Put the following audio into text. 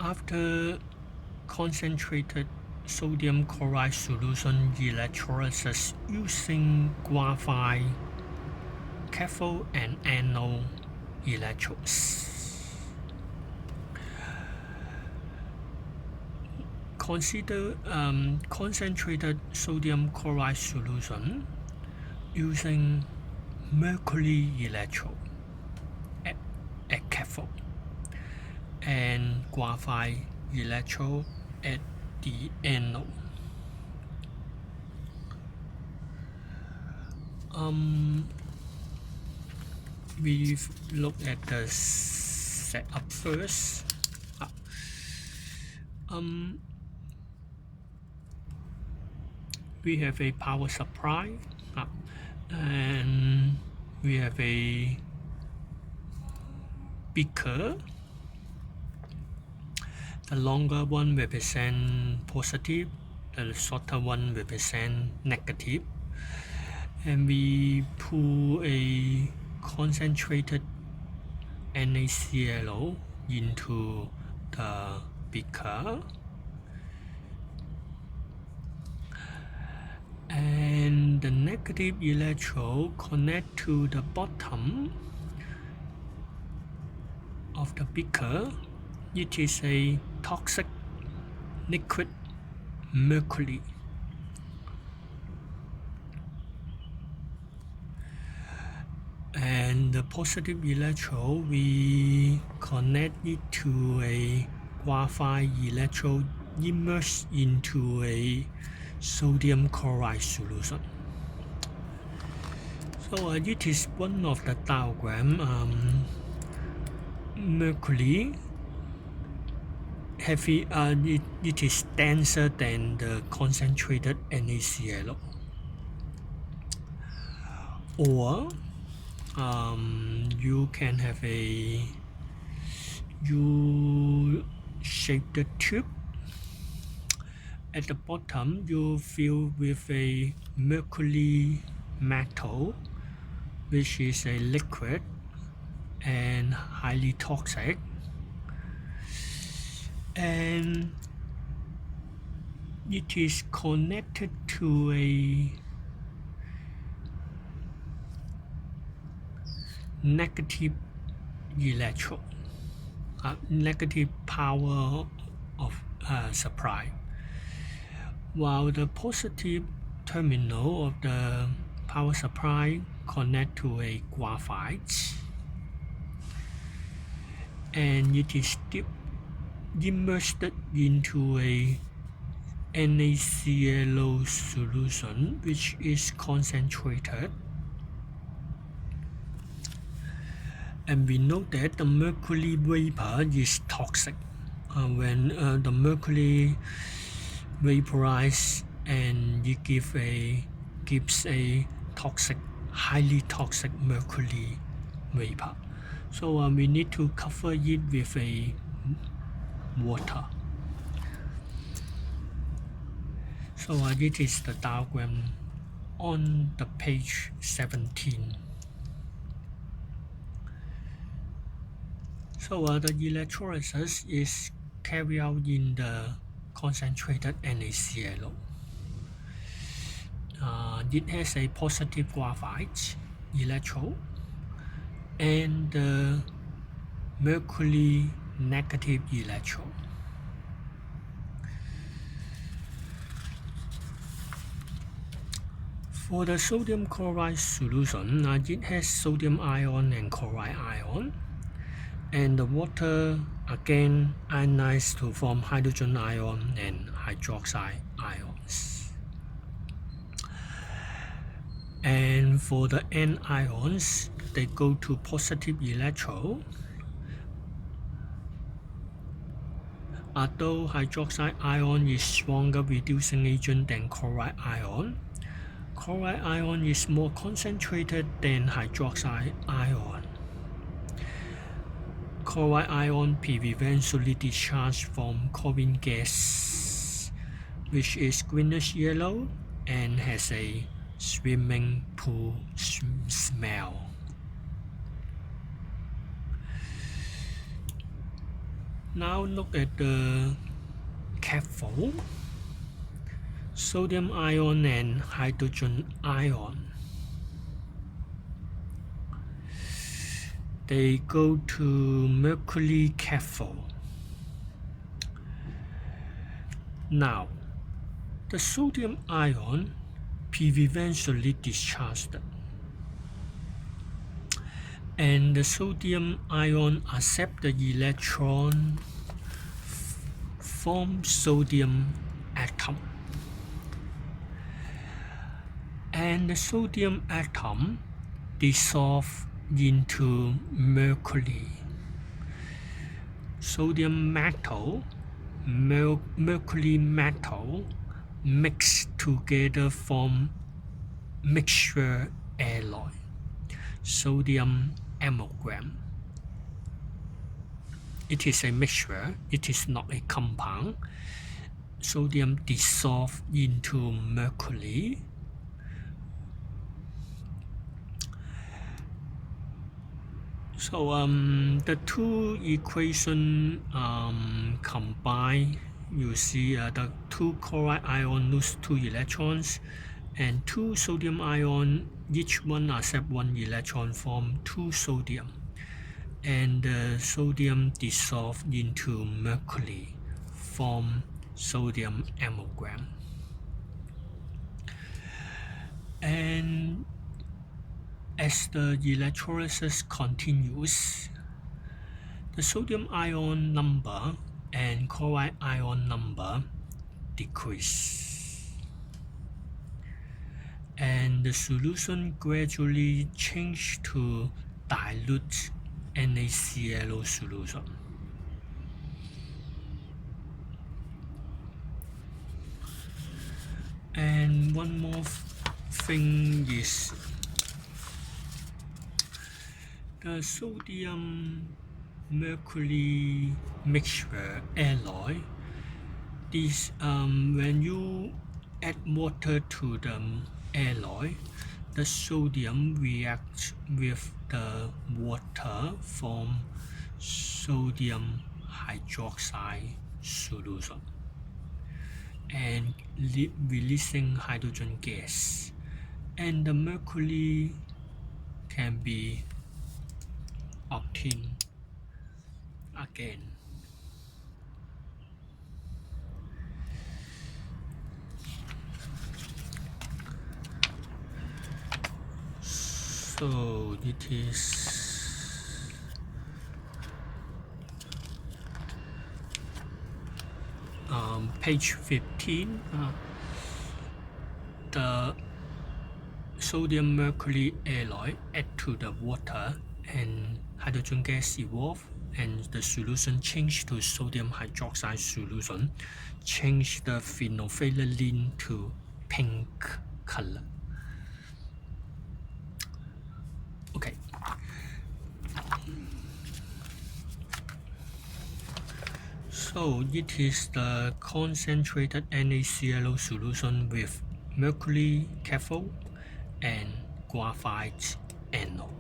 After concentrated sodium chloride solution electrolysis using graphite cathode and anode electrodes. Consider concentrated sodium chloride solution using mercury electrode at cathode and graphite electrode at the anode. We look at the setup first. We have a power supply and we have a beaker. The longer one represents positive, the shorter one represents negative. And we pour a concentrated NaCl into the beaker. And the negative electrode connect to the bottom of the beaker. It is a toxic liquid mercury. And the positive electrode, we connect it to a graphite electrode immersed into a sodium chloride solution. So it is one of the diagram. Mercury heavy. It is denser than the concentrated NaCl. Or you can have a U-shaped tube. At the bottom, you fill with a mercury metal, which is a liquid and highly toxic. And it is connected to a negative electrode, negative power of supply, while the positive terminal of the power supply connect to a graphite, and it is still immersed into a NaCl solution, which is concentrated. And we know that the mercury vapor is toxic. When the mercury vaporizes, and it gives a toxic, highly toxic mercury vapor. So we need to cover it with a water. So it is the diagram on the page 17. So the electrolysis is carried out in the concentrated NaCl. It has a positive graphite electrode and the mercury negative electrode. For the sodium chloride solution, it has sodium ion and chloride ion, and the water again ionized to form hydrogen ion and hydroxide ions. And for the anions, they go to positive electrode. Although hydroxide ion is stronger reducing agent than chloride ion is more concentrated than hydroxide ion. Chloride ion prevents solidity discharge from chlorine gas, which is greenish yellow and has a swimming pool smell. Now look at the cathode. Sodium ion and hydrogen ion. They go to mercury cathode. Now, the sodium ion eventually discharged, and the sodium ion accept the electron, form sodium atom, and the sodium atom dissolve into mercury. Sodium metal, mercury metal mix together form mixture alloy, sodium amalgam. It is a mixture, it is not a compound. Sodium dissolved into mercury. So the two equations combine. You see the two chloride ion lose 2 electrons, and 2 sodium ion, each one accept 1 electron, form 2 sodium, and the sodium dissolve into mercury, form sodium amalgam. And as the electrolysis continues, the sodium ion number and chloride ion number decrease, and the solution gradually change to dilute NaClO solution. And one more thing is the sodium mercury mixture alloy. This when you add water to the alloy, the sodium reacts with the water, form sodium hydroxide solution and releasing hydrogen gas, and the mercury can be obtained again. So it is page 15. The sodium mercury alloy add to the water and hydrogen gas evolve, and the solution change to sodium hydroxide solution, change the phenolphthalein to pink color. Okay. So it is the concentrated NaClO solution with mercury cathode and graphite anode.